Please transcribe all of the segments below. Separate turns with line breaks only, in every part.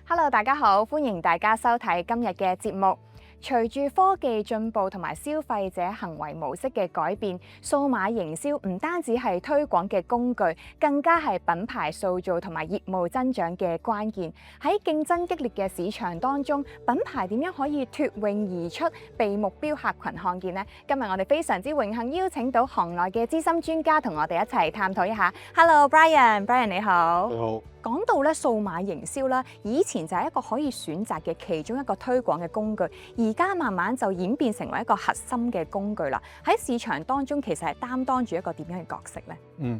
Hello， 大家好，歡迎大家收睇今日嘅節目。隨住科技進步同埋消費者行為模式嘅改變，數碼營銷唔單止係推廣嘅工具，更加係品牌塑造同埋業務增長嘅關鍵。喺競爭激烈嘅市場當中，品牌點樣可以脫穎而出，被目標客群看見呢？今日我哋非常之榮幸邀請到行內嘅資深專家同我哋一齊探討一下。Hello，Brian 你好。
你好。
講到咧數碼營銷啦，以前就係一個可以選擇嘅其中一個推廣嘅工具，而家慢慢就演變成為一個核心嘅工具啦。喺市場當中，其實係擔當住一個點樣嘅角色呢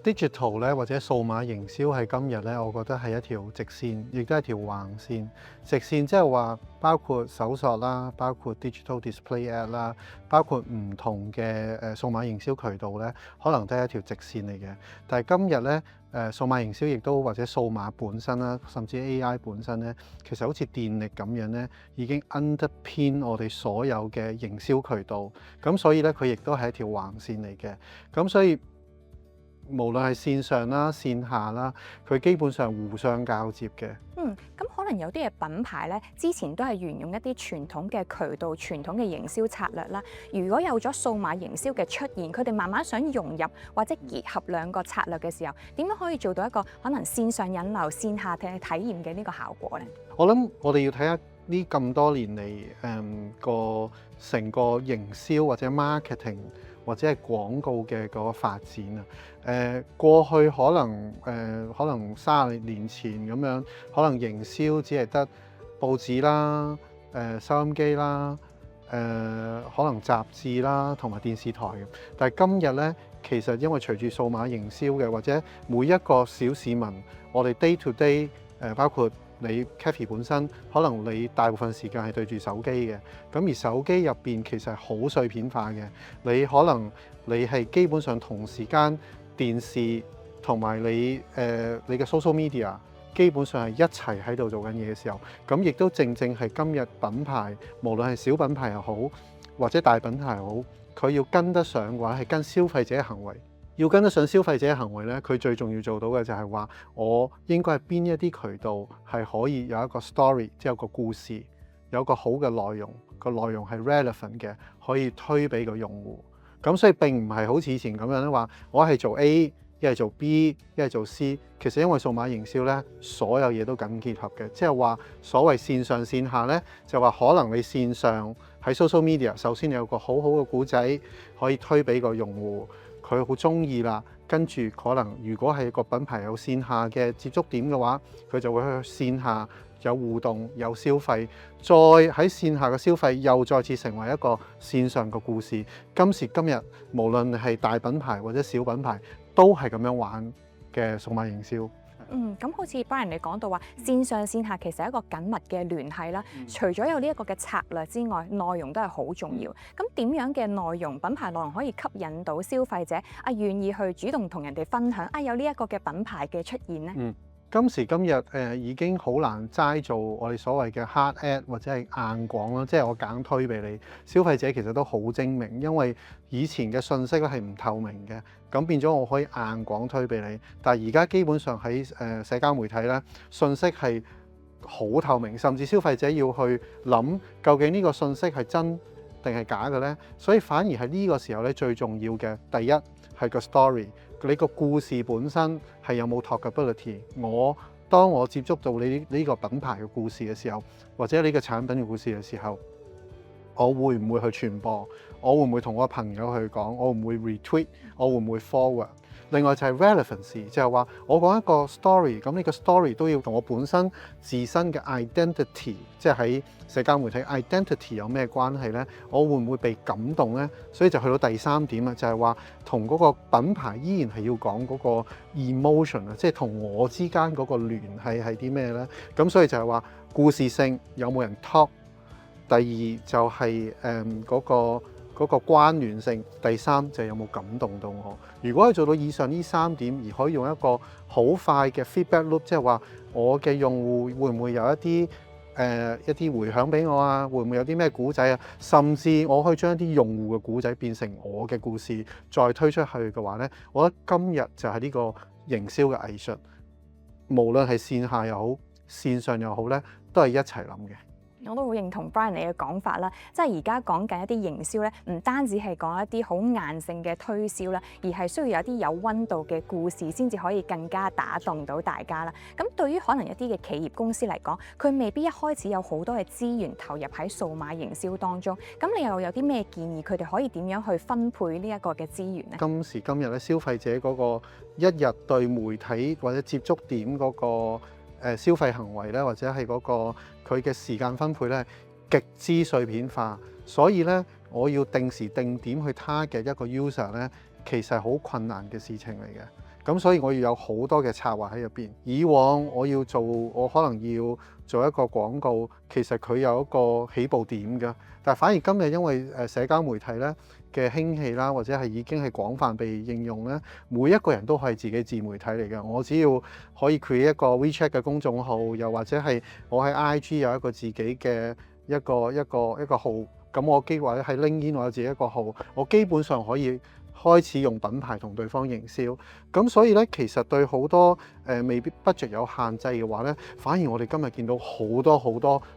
？Digital 咧或者數碼營銷喺今日咧，我覺得係一條直線，亦都係一條橫線。直線即係話包括搜索啦，包括 digital display ad 啦，包括唔同嘅數碼營銷渠道咧，可能都係一條直線嚟嘅。但係今日咧，數碼營銷亦都或者數碼本身啦，甚至 AI 本身咧，其實好似電力咁樣咧，已經 underpin 我哋所有嘅營銷渠道。咁所以咧，佢亦都係一條橫線嚟嘅。咁所以無論係線上啦、線下啦，佢基本上互相交接嘅。
咁可能有啲嘅品牌咧，之前都係沿用一啲傳統嘅渠道、傳統嘅營銷策略啦。如果有咗數碼營銷嘅出現，佢哋慢慢想融入或者結合兩個策略嘅時候，點樣可以做到一個可能線上引流、線下體驗嘅呢個效果呢？
我諗我哋要睇下呢咁多年嚟個成個營銷或者 marketing 或者係廣告嘅嗰個發展啊。過去可能30年前咁樣，可能營銷只係得報紙啦、收音機啦、可能雜誌啦同埋電視台嘅。但係今日咧，其實因為隨住數碼營銷嘅，或者每一個小市民，我哋 day to day 包括你 Kathy 本身，可能你大部分時間係對住手機嘅，咁而手機入邊其實係好碎片化嘅。你可能你係基本上同時間電視同埋你嘅 social media 基本上係一齊喺度做緊嘢嘅時候，咁亦都正係今日品牌，無論係小品牌又好，或者大品牌又好，佢要跟得上嘅話，係跟消費者嘅行為。要跟得上消費者嘅行為咧，佢最重要做到嘅就係話，我應該係邊一啲渠道係可以有一個 story， 即係有個故事，有個好嘅內容，個內容係 relevant 嘅，可以推俾個用戶。咁所以並唔係好似以前咁樣咧，話我係做 A， 一係做 B， 一係做 C。其實因為數碼營銷咧，所有嘢都緊結合嘅，即係話所謂線上線下咧，就話可能你線上喺 social media， 首先你有個好好嘅故仔可以推俾個用戶。佢好中意啦，跟住可能如果係個品牌有線下嘅接觸點嘅話，佢就會去線下有互動、有消費，再喺線下嘅消費又再次成為一個線上嘅故事。今時今日，無論係大品牌或者小品牌，都係咁樣玩嘅數碼營銷。
咁好似 Brian 你講到話，線上線下其實係一個緊密嘅聯繫啦。除咗有呢一個嘅策略之外，內容都係好重要。咁點樣嘅內容、品牌內容可以吸引到消費者願意去主動同人哋分享有呢一個嘅品牌嘅出現呢？
今時今日已經好難齋做我哋所謂嘅 hard ad 或者係硬廣啦，即係我硬推俾你。消費者其實都好精明，因為以前嘅信息咧係唔透明嘅，咁變咗我可以硬廣推俾你。但係而家基本上喺社交媒體咧，信息係好透明，甚至消費者要去諗究竟呢個信息係真定係假嘅咧。所以反而係呢個時候咧，最重要嘅第一係個 story。你個故事本身係有冇 talkability？ 當我接觸到你呢個品牌嘅故事嘅時候，或者你嘅產品嘅故事嘅時候，我會唔會去傳播？我會唔會同我朋友去講？我會唔會 retweet？我會唔會 forward？另外就係 relevance， 就係話我講一個 story， 咁呢個 story 都要同我本身自身嘅 identity， 即係喺社交媒體 identity 有咩關係呢？我會唔會被感動呢？所以就去到第三點啊，就係話同嗰個品牌依然係要講嗰個 emotion 啊，即係同我之間嗰個聯繫係啲咩呢？咁所以就係話故事性有冇人 talk？ 第二就係嗰個關聯性，第三就係有冇感動到我。如果係做到以上呢三點，而可以用一個好快嘅 feedback loop， 即係話我嘅用戶會唔會有一啲迴響俾我啊？會唔會有啲咩故仔啊？甚至我可以將一啲用戶嘅故仔變成我嘅故事，再推出去嘅話呢，我覺得今日就係呢個營銷嘅藝術，無論係線下又好，線上又好咧，都係一齊諗嘅。
我都好認同 Brian 你嘅講法啦，即係而家講緊一啲營銷咧，唔單止係講一啲好硬性嘅推銷啦，而係需要有啲有溫度嘅故事，先至可以更加打動到大家啦。咁對於可能一啲嘅企業公司嚟講，佢未必一開始有好多嘅資源投入喺數碼營銷當中，咁你又有啲咩建議佢哋可以點樣去分配呢一個嘅資源呢？
今時今日咧，消費者嗰個一日對媒體或者接觸點嗰個消費行為咧，或者係嗰個佢嘅時間分配咧，極之碎片化，所以咧我要定時定點去 target 一個 user 咧，其實係好困難嘅事情嚟嘅。咁所以我要有好多嘅策劃喺入邊。以往我可能要做一個廣告，其實佢有一個起步點㗎，但係反而今日因為社交媒體咧嘅興起啦，或者係已經係廣泛被應用咧，每一個人都係自己自媒體嚟嘅。我只要可以 create 一個 WeChat 嘅公眾號，又或者係我喺 IG 有一個自己嘅一個號，咁我或者喺 LinkedIn 我有自己一個號，我基本上可以開始用品牌同對方營銷。咁所以咧，其實對好多未必 budget 有限制嘅話咧，反而我哋今日見到好多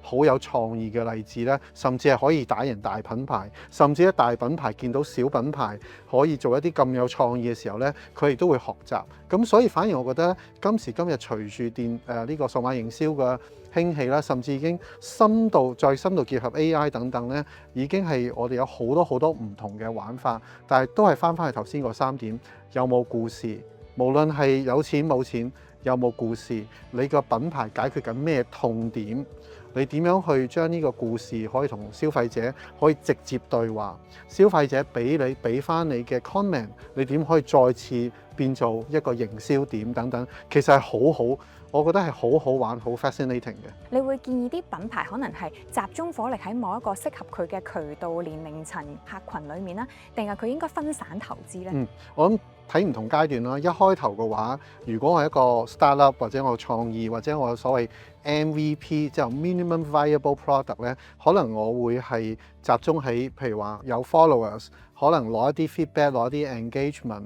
好有創意嘅例子咧，甚至係可以打贏大品牌，甚至一大品牌見到小品牌可以做一啲咁有創意嘅時候咧，佢哋都會學習。咁所以反而我覺得今時今日隨住呢個數碼營銷嘅興起啦，甚至已經再深度結合 AI 等等咧，已經係我哋有好多唔同嘅玩法，但係都係翻去頭先嗰3點，有冇故事？無論係有錢冇錢，有冇故事？你個品牌解決緊咩痛點？你點樣去將呢個故事可以同消費者可以直接對話？消費者俾翻你嘅 comment， 你點可以再次變做一個營銷點等等？其實係好，我覺得係好好玩，好 fascinating 嘅。
你會建議啲品牌可能係集中火力喺某一個適合佢嘅渠道、年齡層、客群裡面啦，定係佢應該分散投資呢？
我諗睇唔同階段啦。一開頭嘅話，如果我係一個 startup 或者我創意或者我有所謂 MVP 即係 minimum viable product 咧，可能我會係集中喺譬如話有 followers，可能攞一啲 feedback，攞一啲 engagement，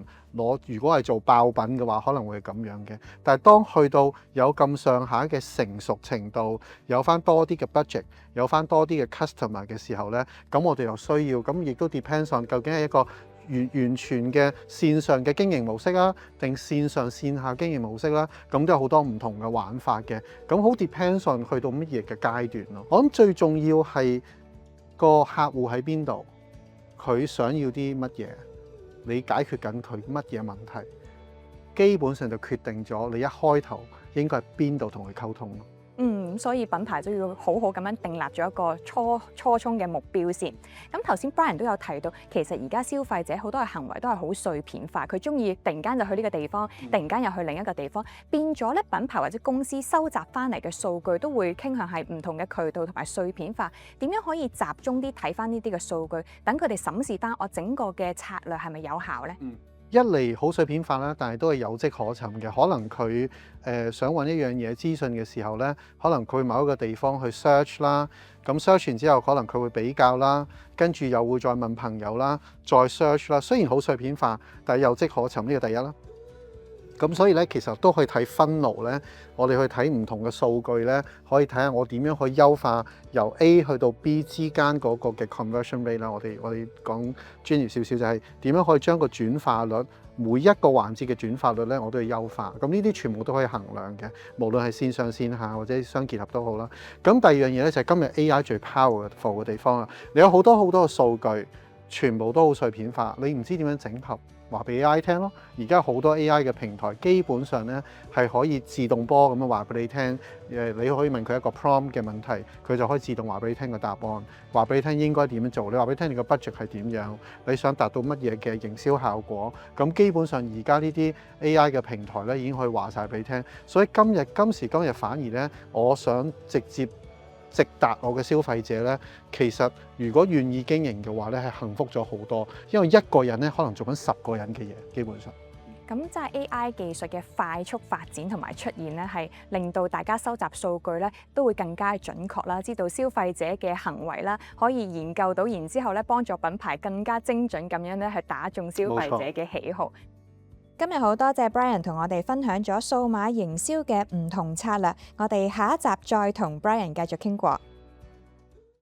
如果係做爆品嘅話，可能會係咁樣嘅。但係當去到有咁上下嘅成熟程度，有翻多啲嘅 budget， 有翻多啲嘅 customer 嘅時候咧，咁我哋又需要，咁亦都 depends on 究竟係一個完全嘅線上嘅經營模式啊，定線上線下經營模式啦，咁都有好多唔同嘅玩法嘅。咁好 depends on 去到乜嘢嘅階段咯。我諗最重要係個客戶喺邊度，佢想要啲乜嘢，你解決緊佢乜嘢問題，基本上就決定咗你一開頭應該係邊度同佢溝通咯。
所以品牌都要好好咁樣訂立咗一個初衷嘅目標先。咁頭先 Brian 都有提到，其實而家消費者好多嘅行為都係好碎片化，佢中意突然間就去呢個地方，突然間又去另一個地方，變咗咧品牌或者公司收集翻嚟嘅數據都會傾向係唔同嘅渠道同埋碎片化。點樣可以集中啲睇翻呢啲嘅數據，等佢哋審視翻我整個嘅策略係咪有效呢？
一嚟好碎片化啦，但係都係有跡可尋嘅。可能佢想揾一樣嘢資訊嘅時候咧，可能佢某一個地方去 search 啦，咁 search 完之後，可能佢會比較啦，跟住又會再問朋友啦，再 search 啦。雖然好碎片化，但係有跡可尋，呢個第一啦。咁所以咧，其實都可以睇分路咧，我哋去睇唔同嘅數據咧，可以睇下我點樣去優化由 A 去到 B 之間嗰個嘅 conversion rate 啦。我哋講專業少少就係點樣可以將個轉化率，每一個環節嘅轉化率咧，我都要優化。咁呢啲全部都可以衡量嘅，無論係線上線下或者相結合都好啦。咁第二樣嘢咧就係今日 AI 最 powerful 嘅地方啦。你有好多嘅數據，全部都好碎片化，你唔知點樣整合。話俾 AI 聽咯，而家好多 AI 嘅平台基本上咧係可以自動波咁樣話俾你聽。你可以問佢一個 prompt 嘅問題，佢就可以自動話俾你聽個答案，話俾你聽應該點樣做。你話俾你聽你個 budget 係點樣，你想達到乜嘢嘅營銷效果。咁基本上而家呢啲 AI 嘅平台咧已經可以話晒俾你聽。所以今時今日反而咧，我想直達我嘅消費者咧，其實如果願意經營嘅話咧，係幸福咗好多，因為一個人咧可能做緊10個人嘅嘢，基本上。
咁即係 AI 技術嘅快速發展同埋出現咧，係令到大家收集數據咧都會更加準確啦，知道消費者嘅行為啦，可以研究到，然之後咧幫助品牌更加精準咁樣咧去打中消費者嘅喜好。今日好多謝 Brian 同我哋分享咗數碼營銷嘅唔同策略，我哋下一集再同 Brian 繼續傾過。